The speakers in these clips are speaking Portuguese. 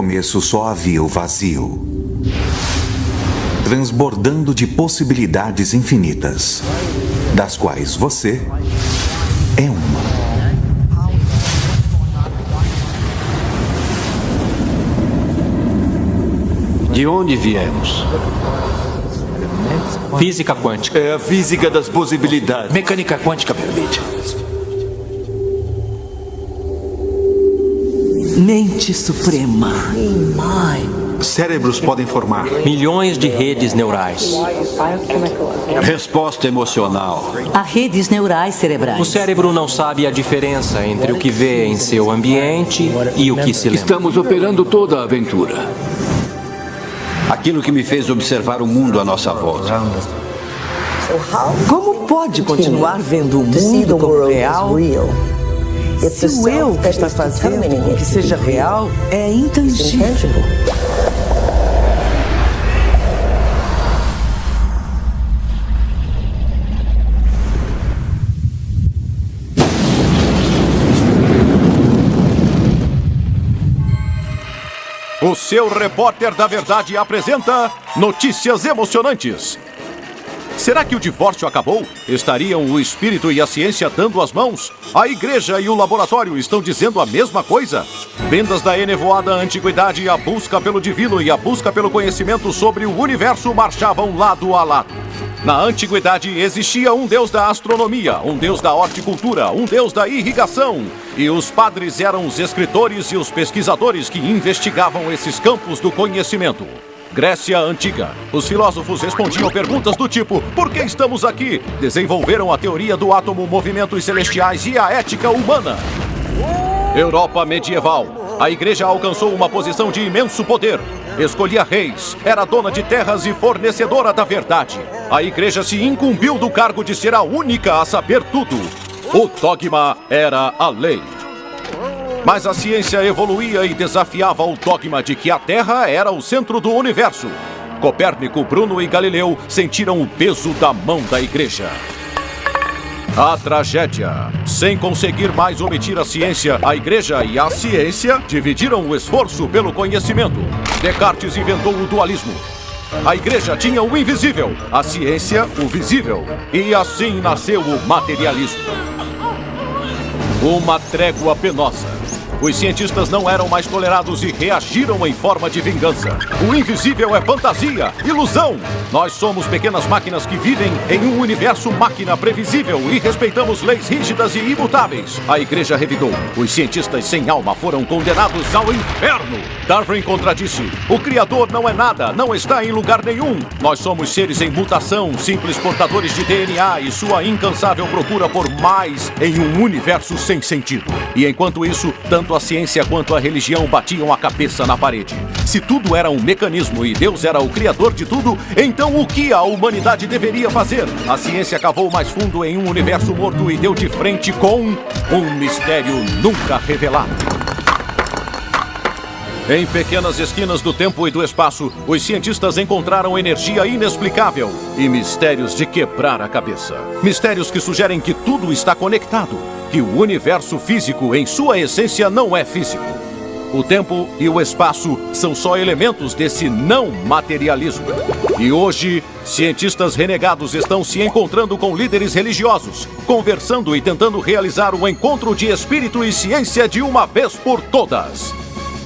começo só havia o vazio, transbordando de possibilidades infinitas, das quais você é uma. De onde viemos? Física quântica. É a física das possibilidades. Mecânica quântica permite. Mente suprema. Cérebros podem formar. Milhões de redes neurais. Resposta emocional. Há redes neurais cerebrais. O cérebro não sabe a diferença entre o que vê em seu ambiente e o que se lembra. Estamos operando toda a aventura. Aquilo que me fez observar o mundo à nossa volta. Como pode continuar vendo o mundo como real se o eu que está fazendo com que seja real é intangível? O seu repórter da verdade apresenta notícias emocionantes. Será que o divórcio acabou? Estariam o espírito e a ciência dando as mãos? A igreja e o laboratório estão dizendo a mesma coisa? Vendas da enevoada antiguidade, a busca pelo divino e a busca pelo conhecimento sobre o universo marchavam lado a lado. Na antiguidade existia um deus da astronomia, um deus da horticultura, um deus da irrigação. E os padres eram os escritores e os pesquisadores que investigavam esses campos do conhecimento. Grécia Antiga. Os filósofos respondiam perguntas do tipo: por que estamos aqui? Desenvolveram a teoria do átomo, movimentos celestiais e a ética humana. Europa medieval. A igreja alcançou uma posição de imenso poder. Escolhia reis, era dona de terras e fornecedora da verdade. A igreja se incumbiu do cargo de ser a única a saber tudo. O dogma era a lei. Mas a ciência evoluía e desafiava o dogma de que a Terra era o centro do universo. Copérnico, Bruno e Galileu sentiram o peso da mão da igreja. A tragédia. Sem conseguir mais omitir a ciência, a igreja e a ciência dividiram o esforço pelo conhecimento. Descartes inventou o dualismo. A igreja tinha o invisível, a ciência o visível. E assim nasceu o materialismo. Uma trégua penosa. Os cientistas não eram mais tolerados e reagiram em forma de vingança. O invisível é fantasia, ilusão. Nós somos pequenas máquinas que vivem em um universo máquina previsível e respeitamos leis rígidas e imutáveis. A igreja revidou. Os cientistas sem alma foram condenados ao inferno. Darwin contradisse. O Criador não é nada, não está em lugar nenhum. Nós somos seres em mutação, simples portadores de DNA e sua incansável procura por mais em um universo sem sentido. E enquanto isso, tanto a ciência quanto a religião batiam a cabeça na parede. Se tudo era um mecanismo e Deus era o criador de tudo, então o que a humanidade deveria fazer? A ciência cavou mais fundo em um universo morto e deu de frente com um mistério nunca revelado. Em pequenas esquinas do tempo e do espaço, os cientistas encontraram energia inexplicável e mistérios de quebrar a cabeça. Mistérios que sugerem que tudo está conectado, que o universo físico, em sua essência, não é físico. O tempo e o espaço são só elementos desse não materialismo. E hoje, cientistas renegados estão se encontrando com líderes religiosos, conversando e tentando realizar um encontro de espírito e ciência de uma vez por todas.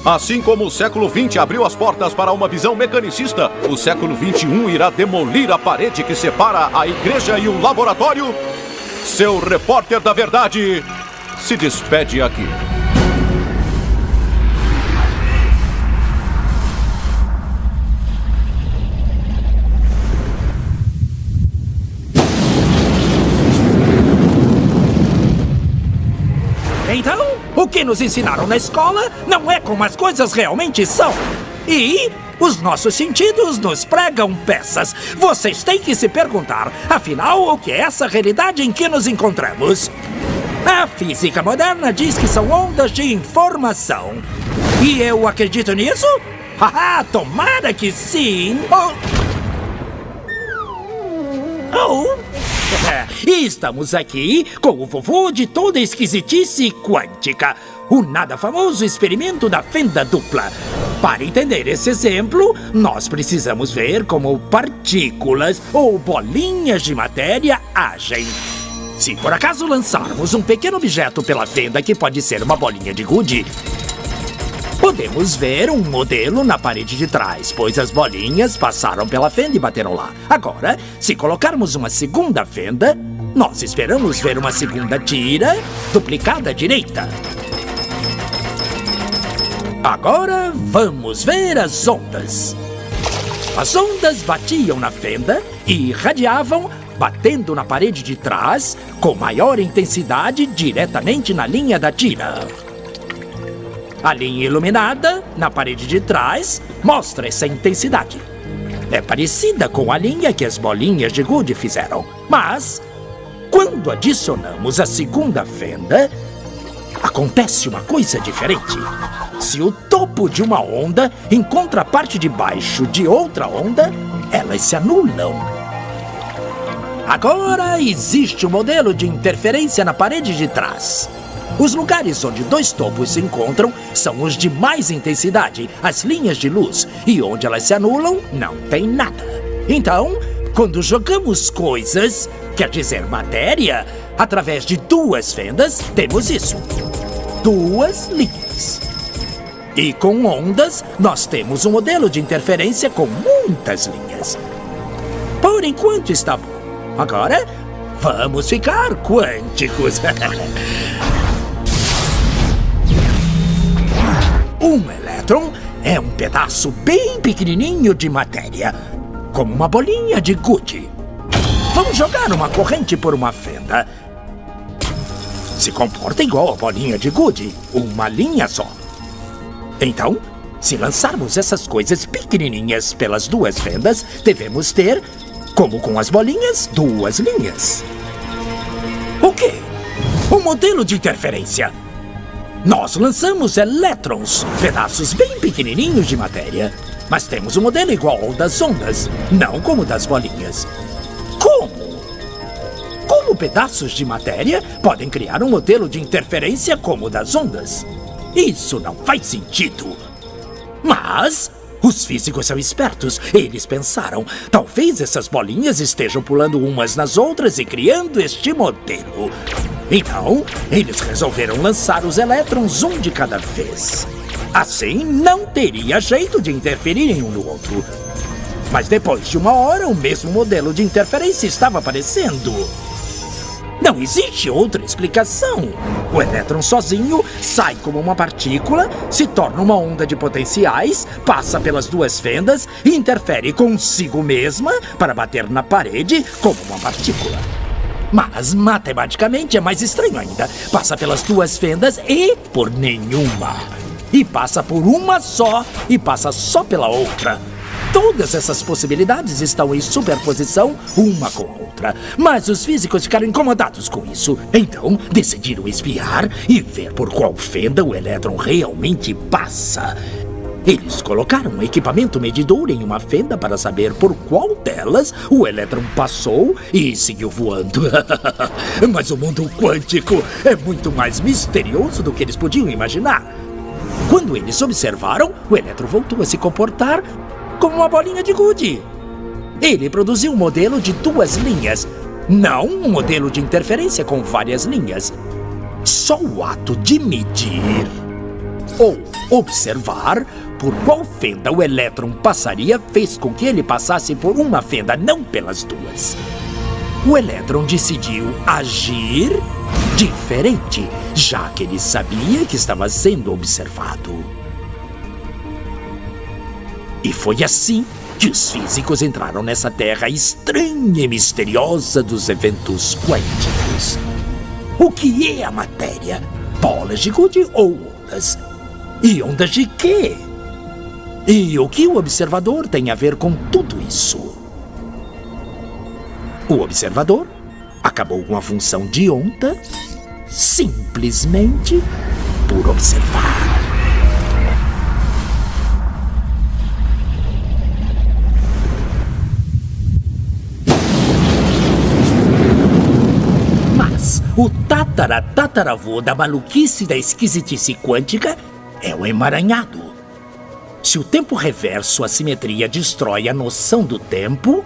Assim como o século XX abriu as portas para uma visão mecanicista, o século XXI irá demolir a parede que separa a igreja e o laboratório. Seu repórter da verdade se despede aqui. Então, o que nos ensinaram na escola não é como as coisas realmente são. E os nossos sentidos nos pregam peças. Vocês têm que se perguntar, afinal, o que é essa realidade em que nos encontramos? A física moderna diz que são ondas de informação. E eu acredito nisso? Haha, tomara que sim! E estamos aqui com o vovô de toda esquisitice quântica, o nada famoso experimento da fenda dupla. Para entender esse exemplo, nós precisamos ver como partículas ou bolinhas de matéria agem. Se por acaso lançarmos um pequeno objeto pela fenda que pode ser uma bolinha de gude, podemos ver um modelo na parede de trás, pois as bolinhas passaram pela fenda e bateram lá. Agora, se colocarmos uma segunda fenda, nós esperamos ver uma segunda tira duplicada à direita. Agora, vamos ver as ondas. As ondas batiam na fenda e irradiavam, batendo na parede de trás, com maior intensidade diretamente na linha da tira. A linha iluminada, na parede de trás, mostra essa intensidade. É parecida com a linha que as bolinhas de gude fizeram, mas, quando adicionamos a segunda fenda, acontece uma coisa diferente. Se o topo de uma onda encontra a parte de baixo de outra onda, elas se anulam. Agora existe um modelo de interferência na parede de trás. Os lugares onde dois topos se encontram são os de mais intensidade, as linhas de luz, e onde elas se anulam, não tem nada. Então, quando jogamos coisas, quer dizer matéria, através de duas fendas, temos isso. Duas linhas. E com ondas, nós temos um modelo de interferência com muitas linhas. Por enquanto está bom. Agora, vamos ficar quânticos. Um elétron é um pedaço bem pequenininho de matéria, como uma bolinha de gude. Vamos jogar uma corrente por uma fenda. Se comporta igual a bolinha de gude, uma linha só. Então, se lançarmos essas coisas pequenininhas pelas duas fendas, devemos ter, como com as bolinhas, duas linhas. O quê? Um modelo de interferência. Nós lançamos elétrons, pedaços bem pequenininhos de matéria, mas temos um modelo igual ao das ondas, não como o das bolinhas. Como? Como pedaços de matéria podem criar um modelo de interferência como o das ondas? Isso não faz sentido. Mas os físicos são espertos. Eles pensaram, talvez essas bolinhas estejam pulando umas nas outras e criando este modelo. Então, eles resolveram lançar os elétrons um de cada vez. Assim, não teria jeito de interferirem um no outro. Mas depois de uma hora, o mesmo modelo de interferência estava aparecendo. Não existe outra explicação. O elétron sozinho sai como uma partícula, se torna uma onda de potenciais, passa pelas duas fendas e interfere consigo mesma para bater na parede como uma partícula. Mas, matematicamente, é mais estranho ainda. Passa pelas duas fendas e por nenhuma. E passa por uma só e passa só pela outra. Todas essas possibilidades estão em superposição uma com a outra. Mas os físicos ficaram incomodados com isso. Então, decidiram espiar e ver por qual fenda o elétron realmente passa. Eles colocaram um equipamento medidor em uma fenda para saber por qual delas o elétron passou e seguiu voando. Mas o mundo quântico é muito mais misterioso do que eles podiam imaginar. Quando eles observaram, o elétron voltou a se comportar como uma bolinha de gude. Ele produziu um modelo de duas linhas, não um modelo de interferência com várias linhas. Só o ato de medir ou observar por qual fenda o elétron passaria fez com que ele passasse por uma fenda, não pelas duas. O elétron decidiu agir diferente, já que ele sabia que estava sendo observado. E foi assim que os físicos entraram nessa terra estranha e misteriosa dos eventos quânticos. O que é a matéria? Bolas de gude ou ondas? E ondas de quê? E o que o observador tem a ver com tudo isso? O observador acabou com a função de onda simplesmente por observar. Mas o tataravô da maluquice da esquisitice quântica é o emaranhado. Se o tempo reverso, a simetria, destrói a noção do tempo,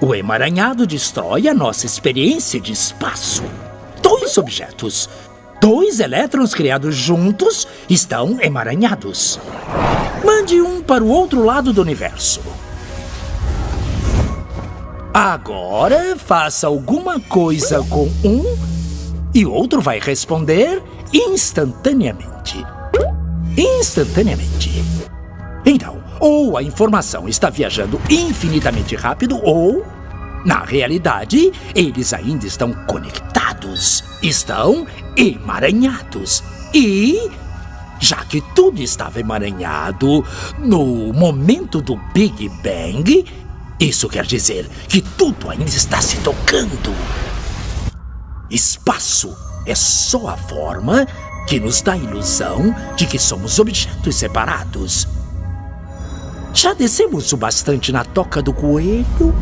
o emaranhado destrói a nossa experiência de espaço. 2 objetos, 2 elétrons criados juntos, estão emaranhados. Mande um para o outro lado do universo. Agora, faça alguma coisa com um e o outro vai responder instantaneamente. Instantaneamente. Então, ou a informação está viajando infinitamente rápido, ou, na realidade, eles ainda estão conectados. Estão emaranhados. E, já que tudo estava emaranhado no momento do Big Bang, isso quer dizer que tudo ainda está se tocando. Espaço é só a forma que nos dá a ilusão de que somos objetos separados. Já descemos o bastante na toca do coelho?